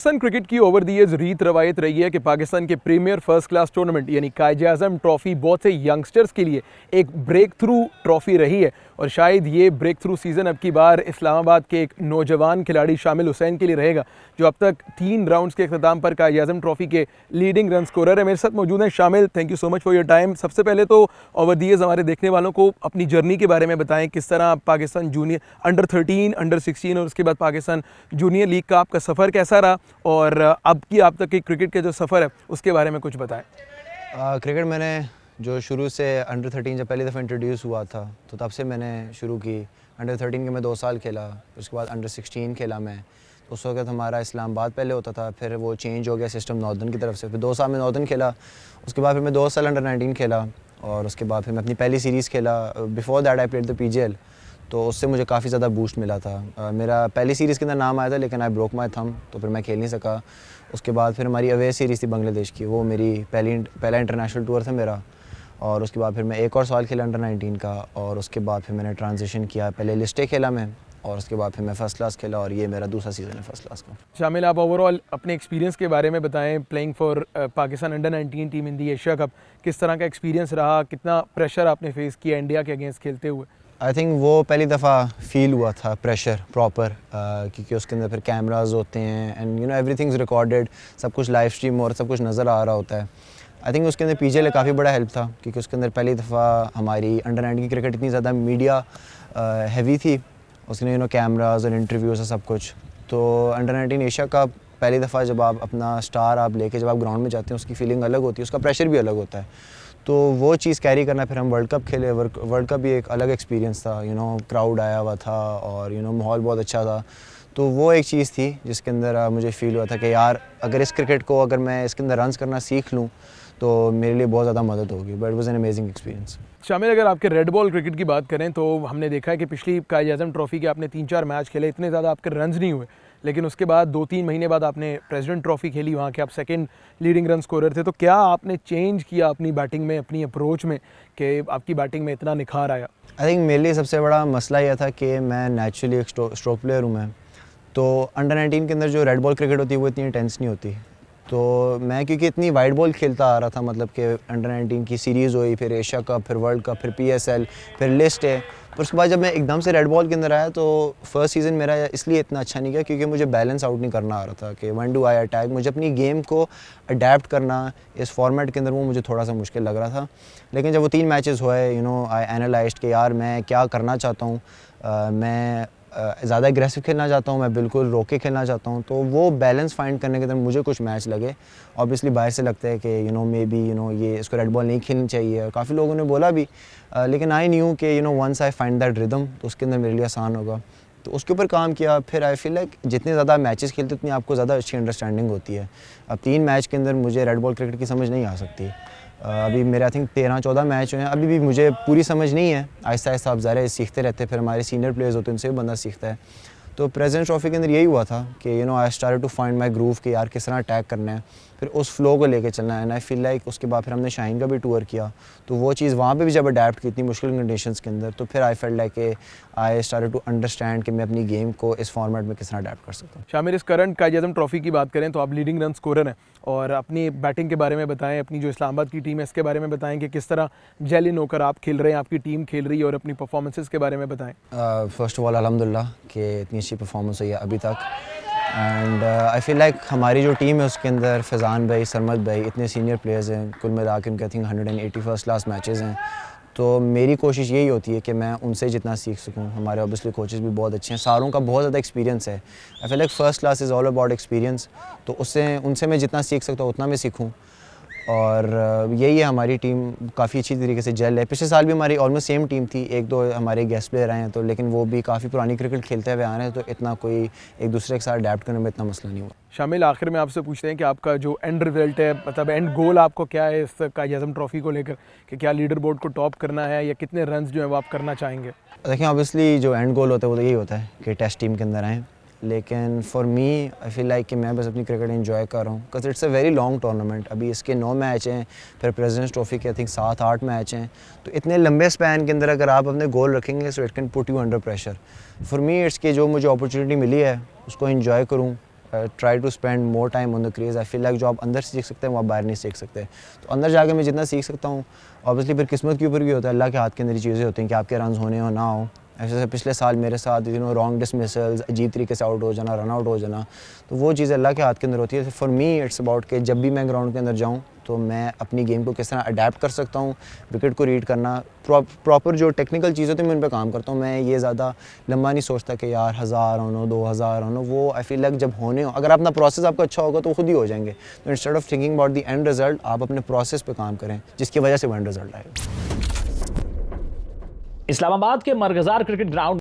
Pakistan cricket की over the years रीत रवायत रही है कि पाकिस्तान के प्रीमियर फर्स्ट क्लास टूर्नामेंट यानी कायद-ए-आज़म ट्रॉफी बहुत से यंगस्टर्स के लिए एक ब्रेक थ्रू ट्रॉफी रही है और शायद ये ब्रेक थ्रू सीज़न अब की बार इस्लामाबाद के एक नौजवान खिलाड़ी शामिल हुसैन के लिए रहेगा, जो अब तक 3 राउंड्स के अख्ताम पर कायद-ए-आज़म ट्रॉफी के लीडिंग रन स्कोरर है। मेरे साथ मौजूद हैं शामिल। Thank you so much for your time. सबसे पहले तो ओवर द ईयर्स हमारे देखने वालों को अपनी जर्नी के बारे में बताएं, किस तरह पाकिस्तान जूनियर अंडर 13, अंडर 16 और उसके बाद पाकिस्तान जूनियर लीग का आपका सफ़र कैसा रहा और अब की आप तक की क्रिकेट का जो सफ़र है उसके बारे में कुछ बताएं। क्रिकेट मैंने जो शुरू से अंडर 13 जब पहली दफ़ा इंट्रोड्यूस हुआ था तो तब से मैंने शुरू की। अंडर 13 के मैं 2 साल खेला, उसके बाद अंडर 16 खेला मैं। तो उस वक्त हमारा इस्लामाबाद पहले होता था, फिर वो चेंज हो गया सिस्टम नॉर्दर्न की तरफ से। फिर 2 साल में नॉर्दर्न खेला, उसके बाद फिर मैं 2 साल अंडर 19 खेला और उसके बाद फिर मैं अपनी पहली सीरीज़ खेला। Before that I played the PGL, तो उससे मुझे काफ़ी ज़्यादा बूस्ट मिला था। मेरा पहली सीरीज़ के अंदर नाम आया था लेकिन आई ब्रोक माई थंब, तो फिर मैं खेल नहीं सका। उसके बाद फिर हमारी अवे सीरीज़ थी बांग्लादेश की, वो मेरी पहला इंटरनेशनल टूर था मेरा। और उसके बाद फिर मैं एक और साल खेला अंडर 19 का और उसके बाद फिर मैंने ट्रांजिशन किया। पहले लिस्टे खेला मैं और उसके बाद फिर मैं फ़र्स्ट क्लास खेला और ये मेरा दूसरा सीज़न है फ़र्स्ट क्लास का। शामिल, आप ओवरऑल अपने एक्सपीरियंस के बारे में बताएं। Playing for Pakistan under 19 team in the Asia cup, किस तरह का एक्सपीरियंस रहा, कितना प्रेशर आपने फेस किया इंडिया के अगेंस्ट खेलते हुए? आई थिंक वो पहली दफ़ा फ़ील हुआ था प्रेशर प्रॉपर, क्योंकि उसके अंदर फिर कैमराज होते हैं and you know everything is recorded, सब कुछ लाइव स्ट्रीम और सब कुछ नज़र आ रहा होता है। आई थिंक उसके अंदर PGL काफ़ी बड़ा हेल्प था, क्योंकि उसके अंदर पहली दफ़ा हमारी अंडर 19 की क्रिकेट इतनी ज़्यादा मीडिया हैवी थी, उसने यू नो कैमराज और इंटरव्यूज़ और सब कुछ। तो अंडर 19 एशिया कप पहली दफ़ा जब आप अपना स्टार आप लेके जब आप ग्राउंड में जाते हैं, उसकी फीलिंग अलग होती है, उसका प्रेशर भी अलग होता है। तो वो चीज़ कैरी करना, फिर हम वर्ल्ड कप खेले। वर्ल्ड कप भी एक अलग एक्सपीरियंस था, यू नो क्राउड आया हुआ था और यू नो माहौल बहुत अच्छा था। तो वो एक चीज़ थी जिसके अंदर मुझे फ़ील हुआ था कि यार अगर इस क्रिकेट को अगर मैं इसके अंदर रन्स करना सीख लूँ तो मेरे लिए बहुत ज़्यादा मदद होगी। But it was an amazing experience. शामिल, अगर आपके रेड बॉल क्रिकेट की बात करें तो हमने देखा है कि पिछली कायद-ए-आज़म ट्रॉफी के आपने 3-4 मैच खेले, इतने ज़्यादा आपके रन्स नहीं हुए, लेकिन उसके बाद 2-3 महीने बाद आपने प्रेसिडेंट ट्रॉफी खेली, वहाँ के आप सेकंड लीडिंग रन स्कोरर थे। तो क्या आपने चेंज किया अपनी बैटिंग में, अपनी अप्रोच में, कि आपकी बैटिंग में इतना निखार आया? आई थिंक मेरे लिए सबसे बड़ा मसला यह था कि मैं नेचुरली एक स्ट्रोक प्लेयर हूँ मैं। तो अंडर 19 के अंदर जो रेड बॉल क्रिकेट होती है वो इतनी इंटेंस नहीं होती। तो मैं क्योंकि इतनी वाइड बॉल खेलता आ रहा था, मतलब कि अंडर 19 की सीरीज़ हुई, फिर एशिया कप, फिर वर्ल्ड कप, फिर PSL, फिर लिस्ट है। पर उसके बाद जब मैं एकदम से रेड बॉल के अंदर आया तो फर्स्ट सीज़न मेरा इसलिए इतना अच्छा नहीं गया क्योंकि मुझे बैलेंस आउट नहीं करना आ रहा था कि व्हेन डू आई अटैक। मुझे अपनी गेम को अडेप्ट करना इस फॉर्मेट के अंदर वो मुझे थोड़ा सा मुश्किल लग रहा था। लेकिन जब वो 3 मैचेस हुए, यू नो आई एनालाइज्ड कि यार मैं क्या करना चाहता हूँ। मैं ज़्यादा एग्रेसिव खेलना चाहता हूँ, मैं बिल्कुल रोक के खेलना चाहता हूँ। तो वो बैलेंस फाइंड करने के अंदर मुझे कुछ मैच लगे। ऑब्वियसली बाहर से लगता है कि you no may be you know ये इसको रेड बॉल नहीं खेलनी चाहिए, और काफ़ी लोगों ने बोला भी। लेकिन आई न्यू कि you know once I find that rhythm तो उसके अंदर मेरे लिए आसान होगा। तो उसके ऊपर काम किया। फिर आई फील लाइक जितने ज़्यादा मैचेस खेलते उतनी आपको ज़्यादा अच्छी अंडरस्टैंडिंग होती है। अब 3 मैच के अंदर मुझे रेड बॉल क्रिकेट की समझ नहीं आ सकती। अभी मेरे आई थिंक 13-14 मैच हुए हैं, अभी भी मुझे पूरी समझ नहीं है। आहिस्ता आहिस्ता आप ज़रा सीखते रहते हैं, फिर हमारे सीनियर प्लेयर्स होते हैं, उनसे भी बंदा सीखता है। तो प्रेसिडेंट ट्रॉफी के अंदर यही हुआ था कि you know I started to find my groove कि यार किस तरह अटैक करना है, फिर उस फ्लो को लेके चलना है। एंड आई फील लाइक उसके बाद फिर हमने शाहीन का भी टूर किया, तो वो चीज़ वहाँ पे भी जब अडेप्ट की इतनी मुश्किल कंडीशंस के अंदर, तो फिर आई फेल्ट लाइक कि आई स्टार्टेड टू अंडरस्टैंड कि मैं अपनी गेम को इस फॉर्मेट में किस तरह अडेप्ट कर सकता हूँ। शामिल, इस करंट कायद-ए-आज़म ट्रॉफी की बात करें तो आप लीडिंग रन स्कोरर हैं, और अपनी बैटिंग के बारे में बताएं, अपनी जो इस्लामाबाद की टीम है इसके बारे में बताएं कि किस तरह जेल इन होकर आप खेल रहे हैं, आपकी टीम खेल रही है, और अपनी परफॉर्मेंसेस के बारे में बताएं। फर्स्ट ऑफ ऑल अल्हम्दुलिल्लाह कि इतनी अच्छी परफॉर्मेंस हुई है अभी तक। एंड आई फील लाइक हमारी जो टीम है उसके अंदर फैज़ान भाई, सरमद भाई, इतने सीनियर प्लेयर्स हैं, कुल मिला के उनके I think 180 first class matches हैं। तो मेरी कोशिश यही होती है कि मैं उनसे जितना सीख सकूं। हमारे ऑब्वियसली कोचेस भी बहुत अच्छे हैं, सारों का बहुत ज़्यादा एक्सपीरियंस है। आई feel like first class is all about experience. तो उससे उनसे मैं जितना सीख सकता हूँ उतना मैं सीखूँ। और यही है, हमारी टीम काफ़ी अच्छी तरीके से जेल है। पिछले साल भी हमारी ऑलमोस्ट सेम टीम थी, 1-2 हमारे गेस्ट प्लेयर आए हैं, तो लेकिन वो भी काफ़ी पुरानी क्रिकेट खेलते हुए आ रहे हैं, तो इतना कोई एक दूसरे के साथ अडेप्ट करने में इतना मसला नहीं हुआ। शामिल, आखिर में आपसे पूछते हैं कि आपका जो एंड रिजल्ट है, मतलब एंड गोल आपको क्या है इस कायद-ए-आज़म ट्रॉफी को लेकर, कि क्या लीडर बोर्ड को टॉप करना है या कितने रन्स जो है वो आप करना चाहेंगे? देखिए ऑब्वियसली जो एंड गोल होता है वो तो यही होता है कि टेस्ट टीम के अंदर आएँ। लेकिन for me I feel like कि मैं बस अपनी क्रिकेट एंजॉय कर रहा हूँ, because it's a very long tournament. अभी इसके 9 मैच हैं, फिर प्रेसिडेंट्स ट्रॉफी के आई थिंक 7-8 मैच हैं। तो इतने लंबे स्पैन के अंदर अगर आप अपने गोल रखेंगे so it can put you under pressure. For me it's कि जो मुझे अपॉर्चुनिटी मिली है उसको एंजॉय करूँ try to spend more time on the crease. I feel like जो आप अंदर से सीख सकते हैं वो आप बाहर नहीं सीख सकते। तो अंदर जाके मैं जितना सीख सकता हूँ, ऑब्वियसली फिर किस्मत के ऊपर भी होता है, अल्लाह के हाथ के अंदर ही चीज़ें होती हैं कि आपके रन होने हो ना हो। ऐसे पिछले साल मेरे साथ रॉन्ग डिसमिसल्स, अजीब तरीके से आउट हो जाना, रन आउट हो जाना, तो वो चीज़ अल्लाह के हाथ के अंदर होती है। फॉर मी इट्स अबाउट कि जब भी मैं ग्राउंड के अंदर जाऊँ तो मैं अपनी गेम को किस तरह अडेप्ट कर सकता हूँ, विकेट को रीड करना, प्रॉपर जो टेक्निकल चीज़ होती है मैं उन पर काम करता हूँ। मैं ये ज़्यादा लंबा नहीं सोचता कि यार 1000 रन हो, 2000 रन हो, वो आई फील लाइक जब होने हो, अगर अपना प्रोसेस आपका अच्छा होगा तो खुद ही हो जाएंगे। तो instead of thinking about the end result, आप अपने प्रोसेस पे काम करें जिसकी वजह से वो एंड रिजल्ट आएगा। इस्लामाबाद के मरकज़ार क्रिकेट ग्राउंड